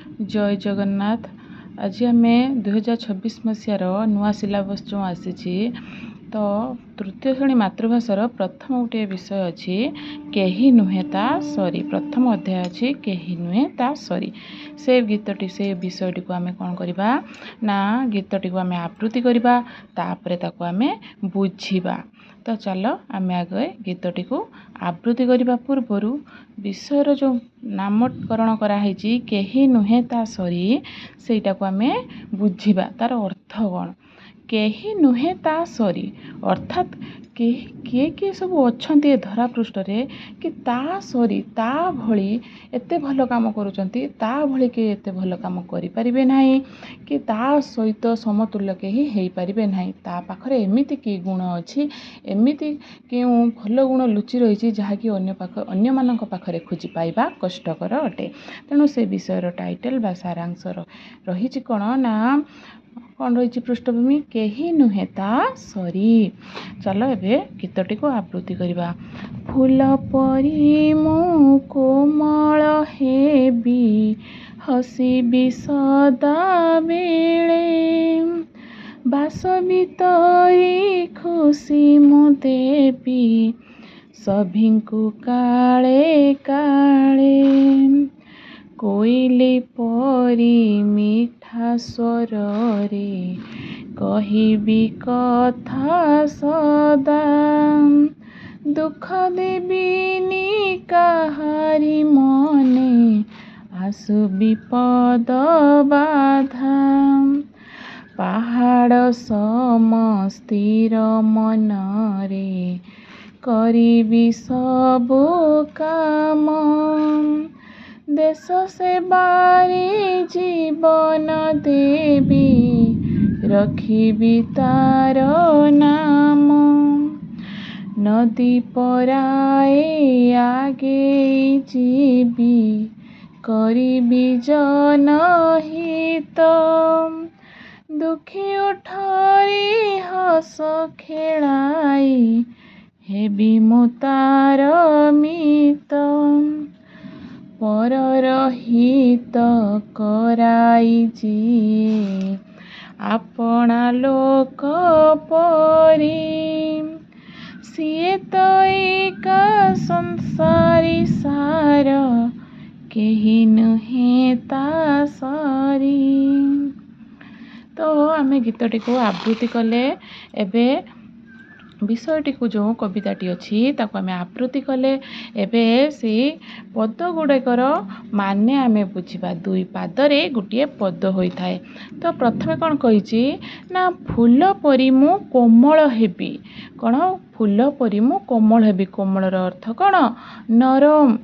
जय जगन्नाथ। आज आम 2026 मसीहार नुआ सिलेबस जो आसी तो तृतीय श्रेणी मातृभाषार प्रथम गोटे विषय अच्छी केही नुहे ता सरी। प्रथम अध्याय अच्छी केही नुहे ता सरी। से गीतटी से विषयटी को आम कौन करवा ना गीतटी को आम आवृत्ति करवा तापरे ताको आम बुझिबा। तो चलो आम आगे गीतटी को आवृत्ति करने पूर्वर विषयर जो नामकरण कराई केही नुहे ता सरी सेटा को आम बुझिबा तार अर्थ कौन। केही नुहे ता सरी अर्थात किए किए सब अच्छा धरा पृष्ठ कि ता सरी ता भली एते भल काम करुचंती ता भली कि एते भल काम करि परिबे नाही कि ता सहित समतुल्य केही हेई परिबे नाही। ता पाखरे एमिति कि गुण अछि एमिति केउ भल गुण लुचि रही जहाँकि अन्य मानक पाखरे खोजी पाइबा कष्टकर अटे। तेणु से विषयर टाइटल बा सारांश रही कौन ना कौन रही पृष्ठभूमि केही नुहे ता सरी। चलो एबे गीतटी को आवृत्ति करवा। फूल परी मु कोमल हेबी हसीबी सदा बेले बास भितरी खुशी मु देबी सभिंकु काले काले कोइली परी मिठा स्वर रे कहिबी कथा सदा दुख देबिनी काहारी मने आसु विपद बाधा पहाड़ सम स्थिर मन रे करिबी सबु काम देश सेवारे जीवन देवी रखिबी तार नाम नदी पराए आगे जीवी करिबी जनहित दुखी उठरी हस खेलाई हेबी मु तार मित परर हित कराई जिए आपणा लोक परी सिए तो एका संसारी सार केही नुहे ता सरी। तो आम गीतटी को आवृत्ति कले एबे विषयटी को जो कविताटी अच्छी ताको आम आवृत्ति कले एबे से पद गुड़ाकर माने आम बुझा। दुई पादरे गोटे पद होता है। तो प्रथमे कौन कही ना फूल परी मु कोमल हेबी कौन फूल परी मु कोमल हेबी कोमलर अर्थ कौन नरम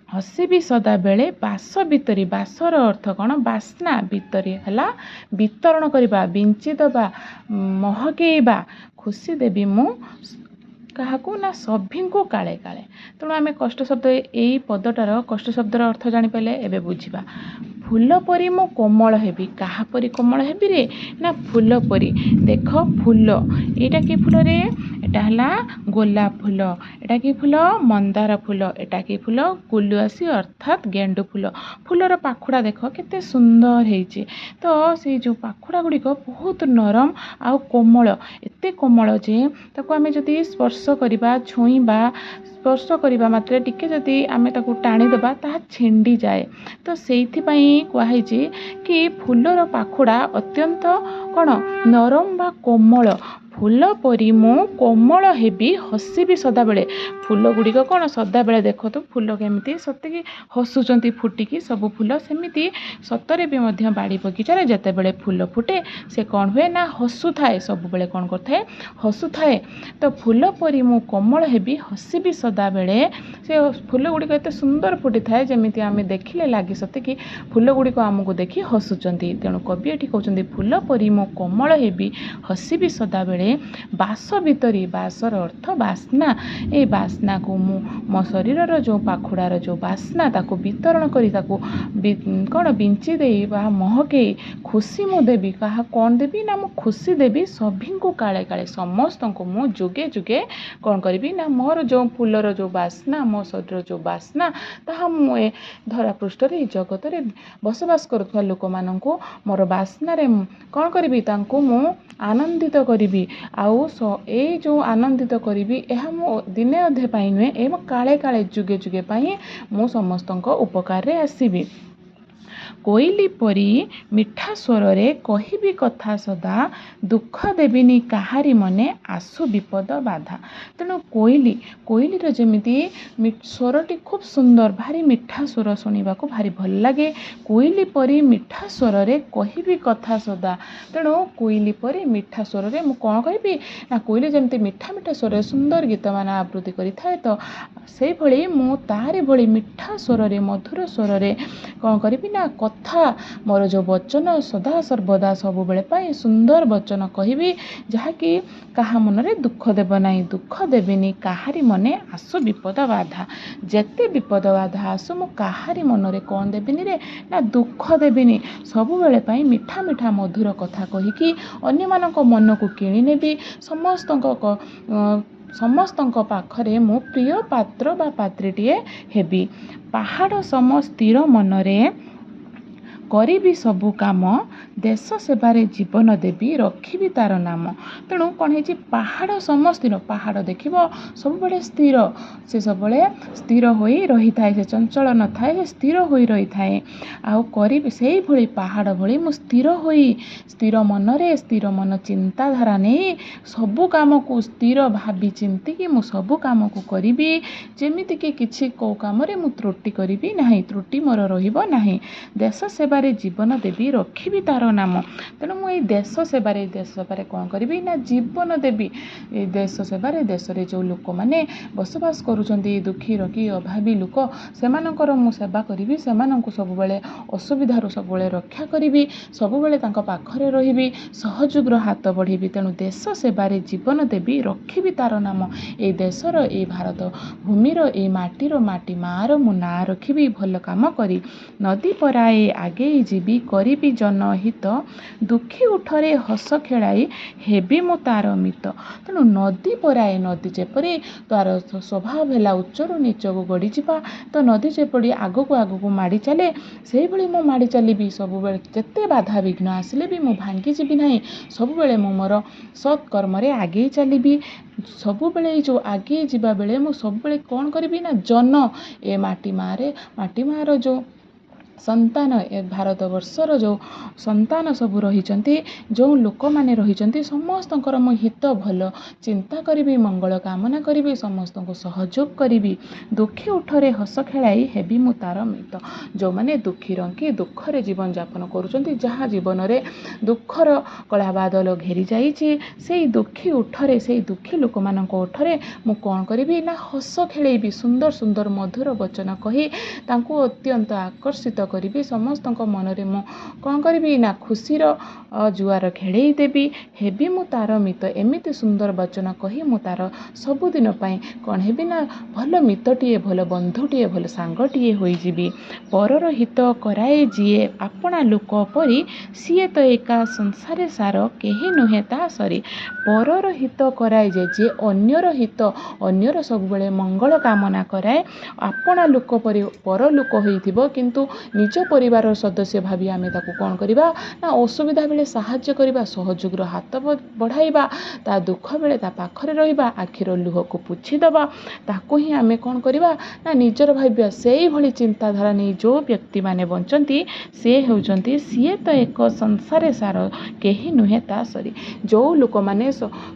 हसीबी सदा बेले बास भितरी बासर अर्थ कौन बास्ना भितरी है वितरण करवा बिंची दबा महकेबा खुशी देवी मु काहाकू ना सभी को काले काले। तेणु आम कष्ट शब्द यही पदटार कष्ट शब्दर अर्थ जानीपारे एबे बुझा। फूल परी मु कोमल हेबी कहा परी कोमल हेबी रे ना फूल परी देख फूल एटा कि फूल रे एटा हला गोलाप फूल एटा कि फूल मंदार फूल एटा कि फूल कुलुआसी अर्थात गेंडु फूल फूलर पाखुड़ा देख केते सुंदर हेइची। तो से जो पाखुड़ा गुड़िक बहुत नरम आ कोमल एते कोमल जे ताको आमे जदि स्पर्श करवा छुईबा स्पर्श करवा मात्रे टिके जदि आमे ताको टाणी देबा ताहा छिंडी जाए। तो सेइथिपई कुहाई कि फूलर पाखुड़ा अत्यंत कौन नरम बा कोमल फूल परी मु कोमल हेबी हसीबी सदा बेले फूल गुड़िक कौन सदा बेले देख तो फूल केमिति सतकी हसुचंती फुटिकी सब फूल सेमिति सतरे भी मध्य बाड़ी बगीचारे जेते बेले फूल फुटे से कौन हुए ना हसु थाए सब बेले कौन करथाए हसु थाए। तो फूल परी मु कोमल हेबी हसीबी सदा बेले से फूल गुड़िक एते सुंदर फुटी थाए जेमिति आमे देखिले लागे सतकी फूल गुड़िक आमको देखि हसुचंती। तेणु कवि एठी कहउचंती फूल परी मु कोमल हेबी हसीबी सदा बेले ବାସ ଭିତରି, ବାସର ଅର୍ଥ ବାସ୍ନା, ଏଇ ବାସ୍ନାକୁ ମୁଁ ମୋ ଶରୀରର ଯେଉଁ ପାଖୁଡ଼ାର ଯେଉଁ ବାସ୍ନା ତାକୁ ବିତରଣ କରି ତାକୁ କ'ଣ ବିଞ୍ଚି ଦେଇ ବା ମହକେଇ ଖୁସି ମୁଁ ଦେବି। କାହା କ'ଣ ଦେବି ନା ମୁଁ ଖୁସି ଦେବି ସଭିଙ୍କୁ କାଳେ କାଳେ ସମସ୍ତଙ୍କୁ ମୁଁ ଯୁଗେ ଯୁଗେ କ'ଣ କରିବି ନା ମୋର ଯେଉଁ ଫୁଲର ଯେଉଁ ବାସ୍ନା, ମୋ ଶରୀରର ଯେଉଁ ବାସ୍ନା ତାହା ମୁଁ ଏ ଧରାପୃଷ୍ଠରେ ଏ ଜଗତରେ ବସବାସ କରୁଥିବା ଲୋକମାନଙ୍କୁ ମୋର ବାସ୍ନାରେ କ'ଣ କରିବି, ତାଙ୍କୁ ମୁଁ ଆନନ୍ଦିତ କରିବି। ଆଉ ଏଇ ଯେଉଁ ଆନନ୍ଦିତ କରିବି ଏହା ମୁଁ ଦିନେ ଅଧେ ପାଇଁ ନୁହେଁ, ଏ ମୁଁ କାଳେ କାଳେ ଯୁଗେ ଯୁଗେ ପାଇଁ ମୁଁ ସମସ୍ତଙ୍କ ଉପକାରରେ ଆସିବି। କୋଇଲି ପରି ମିଠା ସ୍ୱରରେ କହିବି କଥା ସଦା, ଦୁଃଖ ଦେବିନି କାହାରି ମନେ ଆସୁ ବିପଦ ବାଧା। ତେଣୁ କୋଇଲିର ଯେମିତି ସ୍ୱରଟି ଖୁବ୍ ସୁନ୍ଦର, ଭାରି ମିଠା ସ୍ୱର, ଶୁଣିବାକୁ ଭାରି ଭଲ ଲାଗେ। କୋଇଲି ପରି ମିଠା ସ୍ୱରରେ କହିବି କଥା ସଦା। ତେଣୁ କୋଇଲି ପରି ମିଠା ସ୍ୱରରେ ମୁଁ କ'ଣ କହିବି ନା, କୋଇଲି ଯେମିତି ମିଠା ମିଠା ସ୍ୱରରେ ସୁନ୍ଦର ଗୀତମାନ ଆବୃତ୍ତି କରିଥାଏ, ତ ସେଇଭଳି ମୁଁ ତାରି ଭଳି ମିଠା ସ୍ୱରରେ, ମଧୁର ସ୍ୱରରେ କ'ଣ କରିବି ନା କଥା, ମୋର ଯେଉଁ ବଚନ ସଦା ସର୍ବଦା ସବୁବେଳେ ପାଇଁ ସୁନ୍ଦର ବଚନ କହିବି, ଯାହାକି କାହା ମନରେ ଦୁଃଖ ଦେବ ନାହିଁ। ଦୁଃଖ ଦେବିନି କାହାରି ମନେ ଆସୁ ବିପଦ ବାଧା। ଯେତେ ବିପଦ ବାଧା ଆସୁ ମୁଁ କାହାରି ମନରେ କ'ଣ ଦେବିନି ରେ ନା ଦୁଃଖ ଦେବିନି। ସବୁବେଳେ ପାଇଁ ମିଠା ମିଠା ମଧୁର କଥା କହିକି ଅନ୍ୟମାନଙ୍କ ମନକୁ କିଣି ନେବି। ସମସ୍ତଙ୍କ ପାଖରେ ମୁଁ ପ୍ରିୟ ପାତ୍ର ବା ପାତ୍ରୀଟିଏ ହେବି। ପାହାଡ଼ ସମ ସ୍ଥିର ମନରେ କରିବି ସବୁ କାମ, ଦେଶ ସେବାରେ ଜୀବନ ଦେବି ରଖିବି ତାର ନାମ। ତେଣୁ କ'ଣ ହେଇଛି, ପାହାଡ଼ ସମ ସ୍ଥିର, ପାହାଡ଼ ଦେଖିବ ସବୁବେଳେ ସ୍ଥିର, ସେ ସବୁବେଳେ ସ୍ଥିର ହୋଇ ରହିଥାଏ, ସେ ଚଞ୍ଚଳ ନଥାଏ, ସେ ସ୍ଥିର ହୋଇ ରହିଥାଏ। ଆଉ କରିବି ସେଇଭଳି ପାହାଡ଼ ଭଳି ମୁଁ ସ୍ଥିର ମନରେ, ସ୍ଥିର ମନ ଚିନ୍ତାଧାରା ନେଇ ସବୁ କାମକୁ ସ୍ଥିର ଭାବି ଚିନ୍ତିକି ମୁଁ ସବୁ କାମକୁ କରିବି, ଯେମିତିକି କିଛି କେଉଁ କାମରେ ମୁଁ ତ୍ରୁଟି କରିବି ନାହିଁ, ତ୍ରୁଟି ମୋର ରହିବ ନାହିଁ। ଦେଶ ସେବାରେ ଜୀବନ ଦେବି ରଖିବି ତାର ନାମ। ତେଣୁ ମୁଁ ଏଇ ଦେଶ ସେବାରେ କ'ଣ କରିବି ନା ଜୀବନ ଦେବି। ଏଇ ଦେଶ ସେବାରେ, ଦେଶରେ ଯେଉଁ ଲୋକମାନେ ବସବାସ କରୁଛନ୍ତି, ଦୁଃଖୀ ରଖି ଅଭାବୀ ଲୋକ, ସେମାନଙ୍କର ମୁଁ ସେବା କରିବି, ସେମାନଙ୍କୁ ସବୁବେଳେ ଅସୁବିଧାରୁ ସବୁବେଳେ ରକ୍ଷା କରିବି, ସବୁବେଳେ ତାଙ୍କ ପାଖରେ ରହିବି, ସହଯୋଗର ହାତ ବଢ଼େଇବି। ତେଣୁ ଦେଶ ସେବାରେ ଜୀବନ ଦେବି ରଖିବି ତାର ନାମ। ଏଇ ଦେଶର, ଏଇ ଭାରତ ଭୂମିର, ଏଇ ମାଟି ମାଆର ମୁଁ ନାଁ ରଖିବି ଭଲ କାମ କରି। ନଦୀ ପରାଏ ଆଗେଇ ଯିବି କରିବି ଜନହିତ, ଦୁଃଖୀ ଉଠରେ ହସ ଖେଳାଇ ହେବି ମୁଁ ତାର ମିତ। ତେଣୁ ନଦୀ ପରାଏ, ନଦୀ ଯେପରି ତାର ସ୍ୱଭାବ ହେଲା ଉଚ୍ଚରୁ ନିଚକୁ ଗଡ଼ିଯିବା, ତ ନଦୀ ଯେପରି ଆଗକୁ ଆଗକୁ ମାଡ଼ି ଚାଲେ, ସେଇଭଳି ମୁଁ ମାଡ଼ି ଚାଲିବି। ସବୁବେଳେ ଯେତେ ବାଧାବିଘ୍ନ ଆସିଲେ ବି ମୁଁ ଭାଙ୍ଗିଯିବି ନାହିଁ। ସବୁବେଳେ ମୁଁ ମୋର ସତ୍ କର୍ମରେ ଆଗେଇ ଚାଲିବି। ସବୁବେଳେ ଏଇ ଯେଉଁ ଆଗେଇ ଯିବା ବେଳେ ମୁଁ ସବୁବେଳେ କ'ଣ କରିବି ନା ଏ ମାଟି ମାଆର ଯେଉଁ ସନ୍ତାନ, ଏ ଭାରତବର୍ଷର ଯେଉଁ ସନ୍ତାନ ସବୁ ରହିଛନ୍ତି, ଯେଉଁ ଲୋକମାନେ ରହିଛନ୍ତି, ସମସ୍ତଙ୍କର ମୁଁ ହିତ ଭଲ ଚିନ୍ତା କରିବି, ମଙ୍ଗଳ କାମନା କରିବି, ସମସ୍ତଙ୍କୁ ସହଯୋଗ କରିବି। ଦୁଃଖୀ ଉଠରେ ହସ ଖେଳାଇ ହେବି ମୁଁ ତାର ମିତ। ଯେଉଁମାନେ ଦୁଃଖୀ ରଙ୍କି ଦୁଃଖରେ ଜୀବନଯାପନ କରୁଛନ୍ତି, ଯାହା ଜୀବନରେ ଦୁଃଖର କଳାବାଦଲ ଘେରି ଯାଇଛି, ସେଇ ଦୁଃଖୀ ଉଠରେ, ସେଇ ଦୁଃଖୀ ଲୋକମାନଙ୍କ ଉଠରେ ମୁଁ କ'ଣ କରିବି ନା ହସ ଖେଳେଇବି। ସୁନ୍ଦର ସୁନ୍ଦର ମଧୁର ବଚନ କହି ତାଙ୍କୁ ଅତ୍ୟନ୍ତ ଆକର୍ଷିତ କରିବି। ସମସ୍ତଙ୍କ ମନରେ ମୁଁ କ'ଣ କରିବି ନା ଖୁସିର ଜୁଆର ଖେଳେଇ ଦେବି। ହେବି ମୁଁ ତାର ମିତ। ଏମିତି ସୁନ୍ଦର ବଚନ କହି ମୁଁ ତାର ସବୁଦିନ ପାଇଁ କ'ଣ ହେବି ନା ଭଲ ମିତଟିଏ, ଭଲ ବନ୍ଧୁଟିଏ, ଭଲ ସାଙ୍ଗଟିଏ ହୋଇଯିବି। ପରର ହିତ କରାଏ ଯିଏ ଆପଣା ଲୋକ ପରି, ସିଏ ତ ଏକା ସଂସାରେ ସାର କେହି ନୁହେଁ ତା ସରି। ପରର ହିତ କରାଏ ଯିଏ ଅନ୍ୟର ହିତ, ଅନ୍ୟର ସବୁବେଳେ ମଙ୍ଗଳ କାମନା କରାଏ। ଆପଣା ଲୋକ ପରି, ପର ଲୋକ ହୋଇଥିବ କିନ୍ତୁ ନିଜ ପରିବାରର ସଦସ୍ୟ ଭାବି ଆମେ ତାକୁ କ'ଣ କରିବା ନା ଅସୁବିଧା ବେଳେ ସାହାଯ୍ୟ କରିବା, ସହଯୋଗର ହାତ ବଢ଼ାଇବା, ତା ଦୁଃଖ ବେଳେ ତା ପାଖରେ ରହିବା, ଆଖିର ଲୁହକୁ ପୋଛିଦେବା, ତାକୁ ହିଁ ଆମେ କ'ଣ କରିବା ନା ନିଜର ଭାବିବା। ସେଇଭଳି ଚିନ୍ତାଧାରା ନେଇ ଯେଉଁ ବ୍ୟକ୍ତିମାନେ ବଞ୍ଚନ୍ତି, ସିଏ ତ ଏକ ସଂସାରେ ସାର କେହି ନୁହେଁ ତା ସରି। ଯେଉଁ ଲୋକମାନେ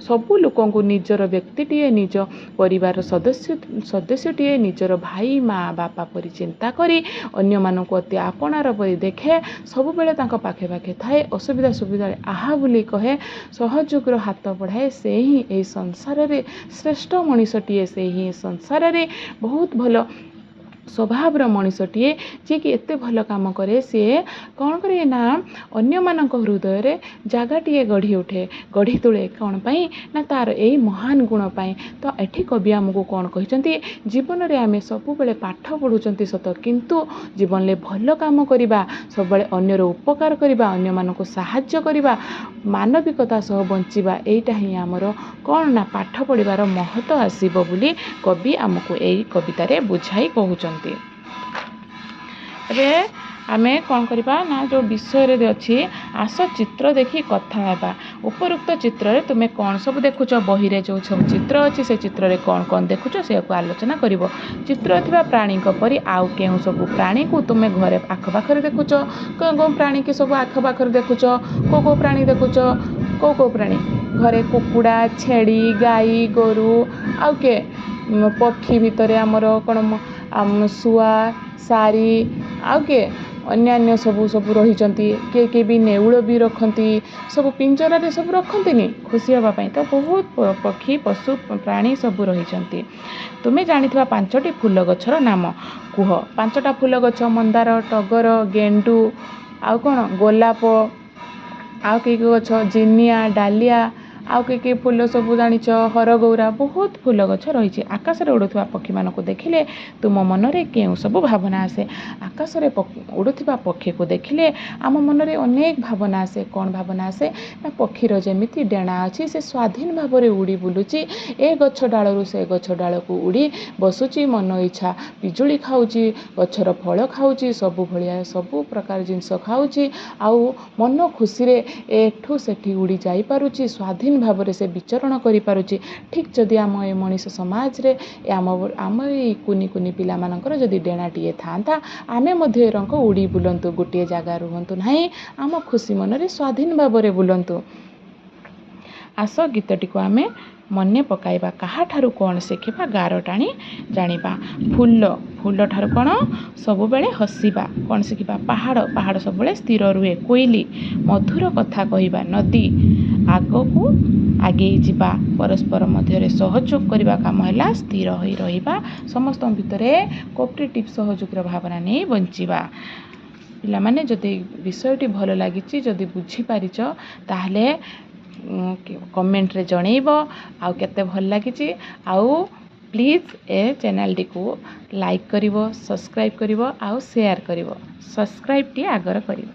ସବୁ ଲୋକଙ୍କୁ ନିଜର ବ୍ୟକ୍ତିଟିଏ, ନିଜ ପରିବାର ସଦସ୍ୟଟିଏ, ନିଜର ଭାଇ ମା ବାପା ପରି ଚିନ୍ତା କରି ଅନ୍ୟମାନଙ୍କୁ ଅତି ଆପଣାର ପରି ଦେଖେ, ସବୁବେଳେ ତାଙ୍କ ପାଖେ ପାଖେ ଥାଏ, ଅସୁବିଧା ସୁବିଧାରେ ଆହା ବୋଲି କହେ, ସହଯୋଗର ହାତ ବଢ଼ାଏ, ସେ ହିଁ ଏହି ସଂସାରରେ ଶ୍ରେଷ୍ଠ ମଣିଷଟିଏ, ସେ ହିଁ ସଂସାରରେ ବହୁତ ଭଲ ସ୍ୱଭାବର ମଣିଷଟିଏ ଯିଏକି ଏତେ ଭଲ କାମ କରେ। ସିଏ କ'ଣ କରେ ନା ଅନ୍ୟମାନଙ୍କ ହୃଦୟରେ ଜାଗାଟିଏ ଗଢ଼ି ତୋଳେ। କ'ଣ ପାଇଁ ନା ତା'ର ଏଇ ମହାନ ଗୁଣ ପାଇଁ। ତ ଏଠି କବି ଆମକୁ କ'ଣ କହିଛନ୍ତି, ଜୀବନରେ ଆମେ ସବୁବେଳେ ପାଠ ପଢ଼ୁଛନ୍ତି ସତ, କିନ୍ତୁ ଜୀବନରେ ଭଲ କାମ କରିବା, ସବୁବେଳେ ଅନ୍ୟର ଉପକାର କରିବା, ଅନ୍ୟମାନଙ୍କୁ ସାହାଯ୍ୟ କରିବା, ମାନବିକତା ସହ ବଞ୍ଚିବା, ଏଇଟା ହିଁ ଆମର କ'ଣ ନା ପାଠ ପଢ଼ିବାର ମହତ୍ଵ ଆସିବ ବୋଲି କବି ଆମକୁ ଏଇ କବିତାରେ ବୁଝାଇ କହୁଛନ୍ତି। ଏବେ ଆମେ କ'ଣ କରିବା ନା ଯେଉଁ ବିଷୟରେ ଅଛି, ଆସ ଚିତ୍ର ଦେଖି କଥା ହେବା। ଉପରୋକ୍ତ ଚିତ୍ରରେ ତୁମେ କ'ଣ ସବୁ ଦେଖୁଛ, ବହିରେ ଯେଉଁ ସବୁ ଚିତ୍ର ଅଛି ସେ ଚିତ୍ରରେ କ'ଣ କ'ଣ ଦେଖୁଛ ସେକୁ ଆଲୋଚନା କରିବ। ଚିତ୍ର ଥିବା ପ୍ରାଣୀଙ୍କ ପରି ଆଉ କେଉଁ ସବୁ ପ୍ରାଣୀକୁ ତୁମେ ଘରେ ଆଖପାଖରେ ଦେଖୁଛ, କେଉଁ ପ୍ରାଣୀକି ସବୁ ଆଖପାଖରେ ଦେଖୁଛ, କେଉଁ ପ୍ରାଣୀ ଦେଖୁଛ, କେଉଁ ପ୍ରାଣୀ ଘରେ କୁକୁଡ଼ା, ଛେଳି, ଗାଈ, ଗୋରୁ, ଆଉ କିଏ ପକ୍ଷୀ ଭିତରେ ଆମର କ'ଣ ଶୁଆ, ଶାରୀ, ଆଉ କିଏ ଅନ୍ୟାନ୍ୟ ସବୁ ରହିଛନ୍ତି। କିଏ ବି ନେଉଳ ବି ରଖନ୍ତି, ସବୁ ପିଞ୍ଜରାରେ ସବୁ ରଖନ୍ତିନି ଖୁସି ହେବା ପାଇଁ। ତ ବହୁତ ପକ୍ଷୀ, ପଶୁ, ପ୍ରାଣୀ ସବୁ ରହିଛନ୍ତି। ତୁମେ ଜାଣିଥିବା 5ଟି ଫୁଲ ଗଛର ନାମ କୁହ। 5ଟା ଫୁଲ ଗଛ, ମନ୍ଦାର, ଟଗର, ଗେଣ୍ଡୁ, ଆଉ କ'ଣ ଗୋଲାପ, ଆଉ କି ଗଛ ଜିନିଆ, ଡାଲିଆ, ଆଉ କି ଫୁଲ ସବୁ ଜାଣିଛ, ହରଗୌରା, ବହୁତ ଫୁଲ ଗଛ ରହିଛି। ଆକାଶରେ ଉଡ଼ୁଥିବା ପକ୍ଷୀମାନଙ୍କୁ ଦେଖିଲେ ତୁମ ମନରେ କେଉଁ ସବୁ ଭାବନା ଆସେ? ଆକାଶରେ ଉଡ଼ୁଥିବା ପକ୍ଷୀକୁ ଦେଖିଲେ ଆମ ମନରେ ଅନେକ ଭାବନା ଆସେ। କ'ଣ ଭାବନା ଆସେ ନା ପକ୍ଷୀର ଯେମିତି ଡେଣା ଅଛି, ସେ ସ୍ୱାଧୀନ ଭାବରେ ଉଡ଼ି ବୁଲୁଛି, ଏ ଗଛ ଡାଳରୁ ସେ ଗଛ ଡାଳକୁ ଉଡ଼ି ବସୁଛି, ମନ ଇଚ୍ଛା ପିଜୁଳି ଖାଉଛି, ଗଛର ଫଳ ଖାଉଛି, ସବୁ ପ୍ରକାର ଜିନିଷ ଖାଉଛି, ଆଉ ମନ ଖୁସିରେ ଏଠୁ ସେଠି ଉଡ଼ି ଯାଇପାରୁଛି, ସ୍ୱାଧୀନ ଭାବରେ ସେ ବିଚରଣ କରିପାରୁଛି। ଠିକ୍ ଯଦି ଆମ ଏ ମଣିଷ ସମାଜରେ ଆମ ଏଇ କୁନି କୁନି ପିଲାମାନଙ୍କର ଯଦି ଡେଣାଟିଏ ଥାଆନ୍ତା, ଆମେ ମଧ୍ୟ ଏ ରଙ୍ଗ ଉଡ଼ି ବୁଲନ୍ତୁ, ଗୋଟିଏ ଜାଗା ରୁହନ୍ତୁ ନାହିଁ, ଆମ ଖୁସି ମନରେ ସ୍ୱାଧୀନ ଭାବରେ ବୁଲନ୍ତୁ। ଆସ ଗୀତଟିକୁ ଆମେ ମନେ ପକାଇବା। କାହାଠାରୁ କ'ଣ ଶିଖିବା, ଗାର ଟାଣି ଜାଣିବା। ଫୁଲ ଠାରୁ କ'ଣ ସବୁବେଳେ ହସିବା, କ'ଣ ଶିଖିବା। ପାହାଡ଼ ସବୁବେଳେ ସ୍ଥିର ରୁହେ। କୋଇଲି ମଧୁର କଥା କହିବା। ନଦୀ ଆଗକୁ ଆଗେଇ ଯିବା। ପରସ୍ପର ମଧ୍ୟରେ ସହଯୋଗ କରିବା କାମ ହେଲା ସ୍ଥିର ହୋଇ ରହିବା। ସମସ୍ତଙ୍କ ଭିତରେ କୋଅପରେଟିଭ୍ ସହଯୋଗର ଭାବନା ନେଇ ବଞ୍ଚିବା। ପିଲାମାନେ ଯଦି ବିଷୟଟି ଭଲ ଲାଗିଛି, ଯଦି ବୁଝିପାରିଛ, ତାହେଲେ କମେଣ୍ଟରେ ଜଣେଇବ ଆଉ କେତେ ଭଲ ଲାଗିଛି। ଆଉ ପ୍ଲିଜ୍ ଏ ଚ୍ୟାନେଲଟିକୁ ଲାଇକ୍ କରିବ, ସବସ୍କ୍ରାଇବ୍ କରିବ ଆଉ ସେୟାର କରିବ। ସବସ୍କ୍ରାଇବ୍ଟି ଆଗର କରିବ।